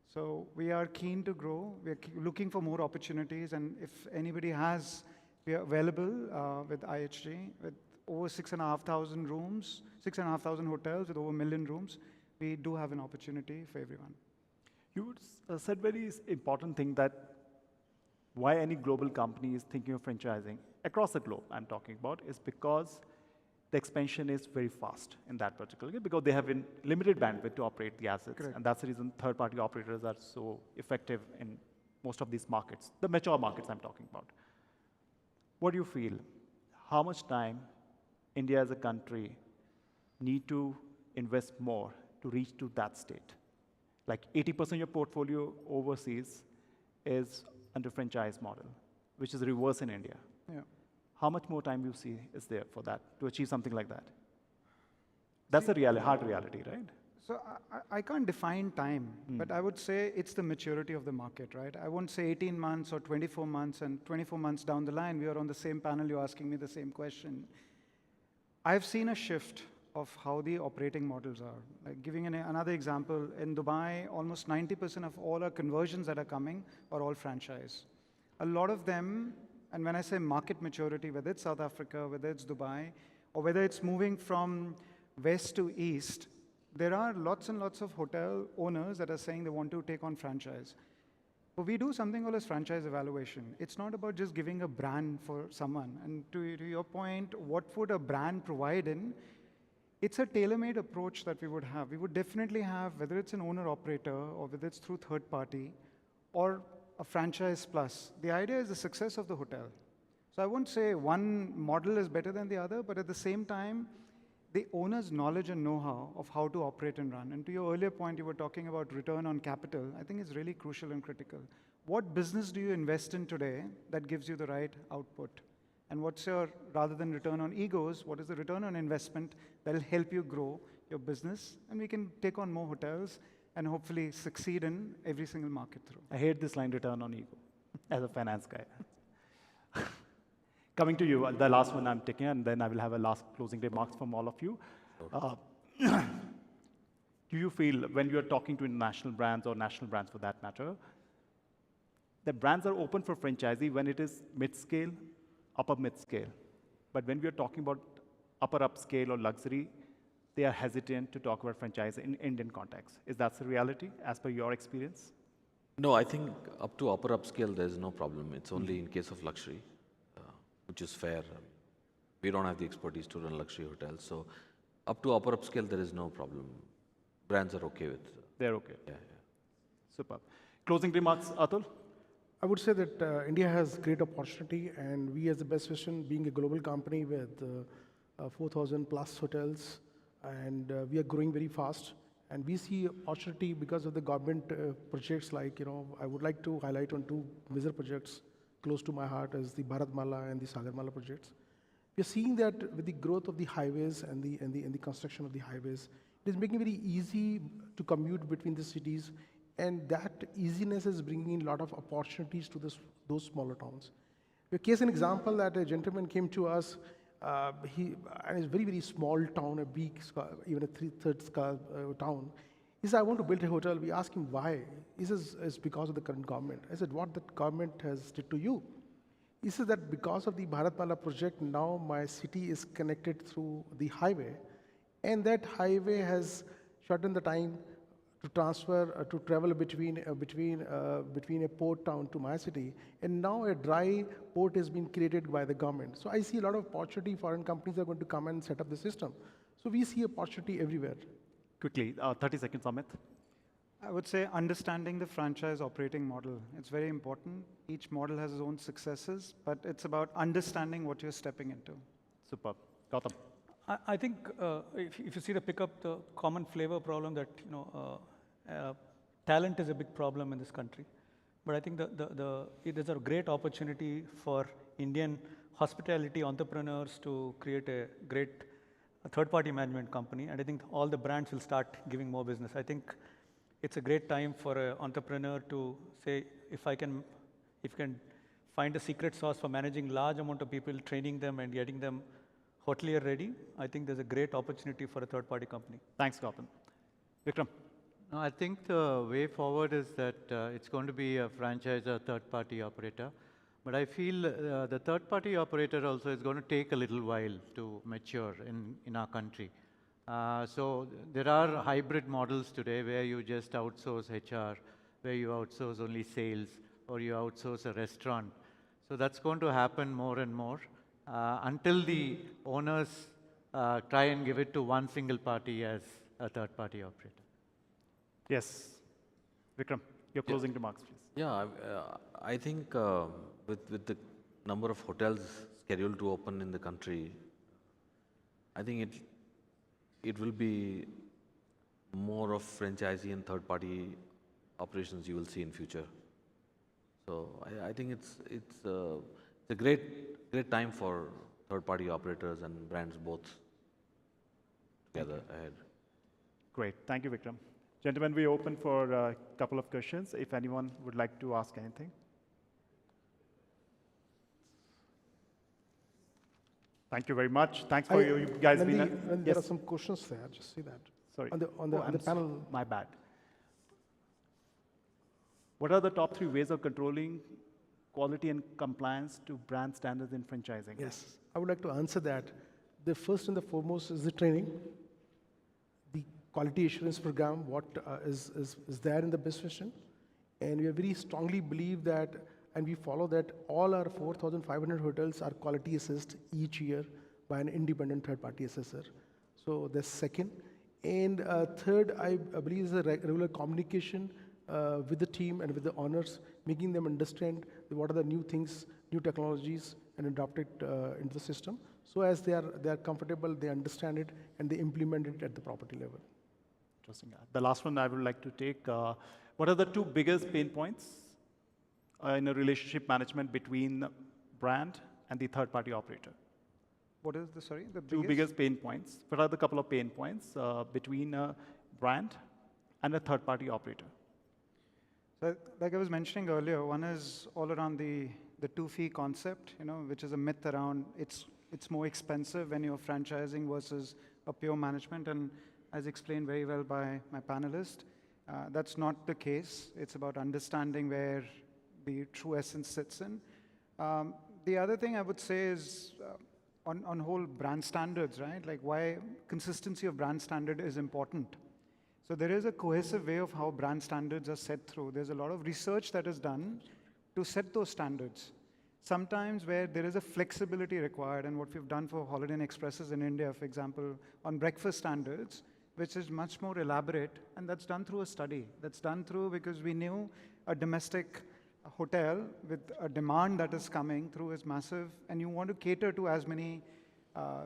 So we are keen to grow. We are looking for more opportunities, and if anybody has, we are available with IHG, with over 6,500 rooms, 6,500 hotels with over 1 million rooms. We do have an opportunity for everyone. You said very important thing that why any global company is thinking of franchising across the globe, I'm talking about, is because the expansion is very fast in that particular case, because they have limited bandwidth to operate the assets. Correct. And that's the reason third-party operators are so effective in most of these markets, the mature markets I'm talking about. What do you feel? How much time India as a country need to invest more to reach to that state? Like 80% of your portfolio overseas is under franchise model, which is reverse in India. Yeah. How much more time you see is there for that, to achieve something like that? That's the reality, hard reality, right? So I can't define time, but I would say it's the maturity of the market, right? I won't say 18 months or 24 months, and 24 months down the line, we are on the same panel, you're asking me the same question. I've seen a shift of how the operating models are. Like giving another example, in Dubai, almost 90% of all our conversions that are coming are all franchise. A lot of them, and when I say market maturity, whether it's South Africa, whether it's Dubai, or whether it's moving from west to east, there are lots and lots of hotel owners that are saying they want to take on franchise. But we do something called as franchise evaluation. It's not about just giving a brand for someone. And to your point, what would a brand provide in? It's a tailor-made approach that we would have. We would definitely have, whether it's an owner-operator or whether it's through third party or a franchise plus. The idea is the success of the hotel. So I won't say one model is better than the other, but at the same time, the owner's knowledge and know-how of how to operate and run. And to your earlier point, you were talking about return on capital. I think it's really crucial and critical. What business do you invest in today that gives you the right output? And what's your, rather than return on egos, what is the return on investment that will help you grow your business? And we can take on more hotels and hopefully succeed in every single market through. I hate this line, return on ego, as a finance guy. Coming to you, the last one I'm taking, and then I will have a last closing remarks from all of you. Do you feel, when you're talking to international brands or national brands for that matter, that brands are open for franchisee when it is mid-scale, upper mid-scale? But when we are talking about upper upscale or luxury, they are hesitant to talk about franchise in Indian context. Is that the reality, as per your experience? No, I think up to upper upscale, there's no problem. It's only in case of luxury, which is fair. We don't have the expertise to run luxury hotels. So up to upper upscale, there is no problem. Brands are okay with. They're okay. Yeah. Super. Closing remarks, Atul? I would say that India has great opportunity, and we as the Best Western, being a global company with 4,000 plus hotels, and we are growing very fast. And we see opportunity because of the government projects like, I would like to highlight on two major projects close to my heart as the Bharatmala and the Sagarmala projects. We're seeing that with the growth of the highways and the construction of the highways, it is making it very easy to commute between the cities, and that easiness is bringing in a lot of opportunities to those smaller towns. A case an example that a gentleman came to us, and it's a very, very small town, a big, even a three-thirds town. He said, I want to build a hotel. We asked him why. He says, it's because of the current government. I said, what that government has did to you? He said that because of the Bharatmala project, now my city is connected through the highway, and that highway has shortened the time to transfer, to travel between a port town to my city, and now a dry port has been created by the government. So I see a lot of opportunity. Foreign companies are going to come and set up the system. So we see opportunity everywhere. Quickly, 30 seconds, Amith. I would say understanding the franchise operating model. It's very important. Each model has its own successes, but it's about understanding what you're stepping into. Superb. Gautam. I think if you see the common flavor problem that, talent is a big problem in this country. But I think there's a great opportunity for Indian hospitality entrepreneurs to create a great third-party management company. And I think all the brands will start giving more business. I think it's a great time for an entrepreneur to say, if you can find a secret sauce for managing large amount of people, training them and getting them hotelier ready, I think there's a great opportunity for a third-party company. Thanks, Gautam. Vikram. No, I think the way forward is that it's going to be a franchise or third-party operator. But I feel the third-party operator also is going to take a little while to mature in our country. So there are hybrid models today where you just outsource HR, where you outsource only sales, or you outsource a restaurant. So that's going to happen more and more until the owners try and give it to one single party as a third-party operator. Yes. Vikram, your closing remarks, please. Yeah, I think with the number of hotels scheduled to open in the country, I think it will be more of franchisee and third-party operations you will see in future. So I think it's a great time for third-party operators and brands both together ahead. Great. Thank you, Vikram. Gentlemen, we open for a couple of questions, if anyone would like to ask anything. Thank you very much. Thanks for you guys being Nandi, there are some questions there. Just see that. Sorry. On the panel. My bad. What are the top 3 ways of controlling quality and compliance to brand standards in franchising? Yes, I would like to answer that. The first and the foremost is the training. The quality assurance program, what is there in the best vision. And we very strongly believe that, and we follow that all our 4,500 hotels are quality assessed each year by an independent third-party assessor. So that's second. And third, I believe is the regular communication with the team and with the owners, making them understand what are the new things, new technologies, and adopt it into the system. So as they are comfortable, they understand it, and they implement it at the property level. Interesting. The last one I would like to take, what are the 2 biggest pain points in a relationship management between brand and the third-party operator? What is the 2 biggest pain points. What are the couple of pain points between a brand and a third-party operator? So, like I was mentioning earlier, one is all around the 2-fee concept, which is a myth around it's more expensive when you're franchising versus a pure management. And as explained very well by my panelist, that's not the case. It's about understanding where the true essence sits in. The other thing I would say is on whole brand standards, right? Like why consistency of brand standard is important. So there is a cohesive way of how brand standards are set through. There's a lot of research that is done to set those standards. Sometimes where there is a flexibility required, and what we've done for Holiday Inn Expresses in India, for example, on breakfast standards, which is much more elaborate, and that's done through a study. That's done through because we knew a domestic hotel with a demand that is coming through is massive, and you want to cater to as many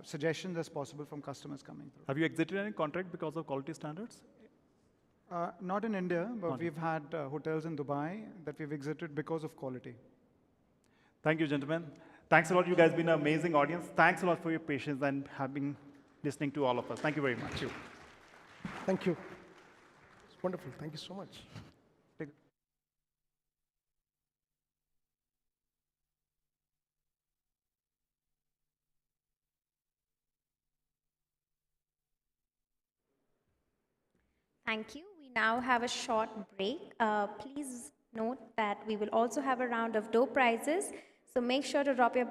suggestions as possible from customers coming through. Have you exited any contract because of quality standards? Not in India, but we've had hotels in Dubai that we've exited because of quality. Thank you, gentlemen. Thanks a lot. You guys have been an amazing audience. Thanks a lot for your patience and having listening to all of us. Thank you very much. Thank you. It's wonderful. Thank you so much. Thank you. We now have a short break. Please note that we will also have a round of door prizes. So make sure to drop your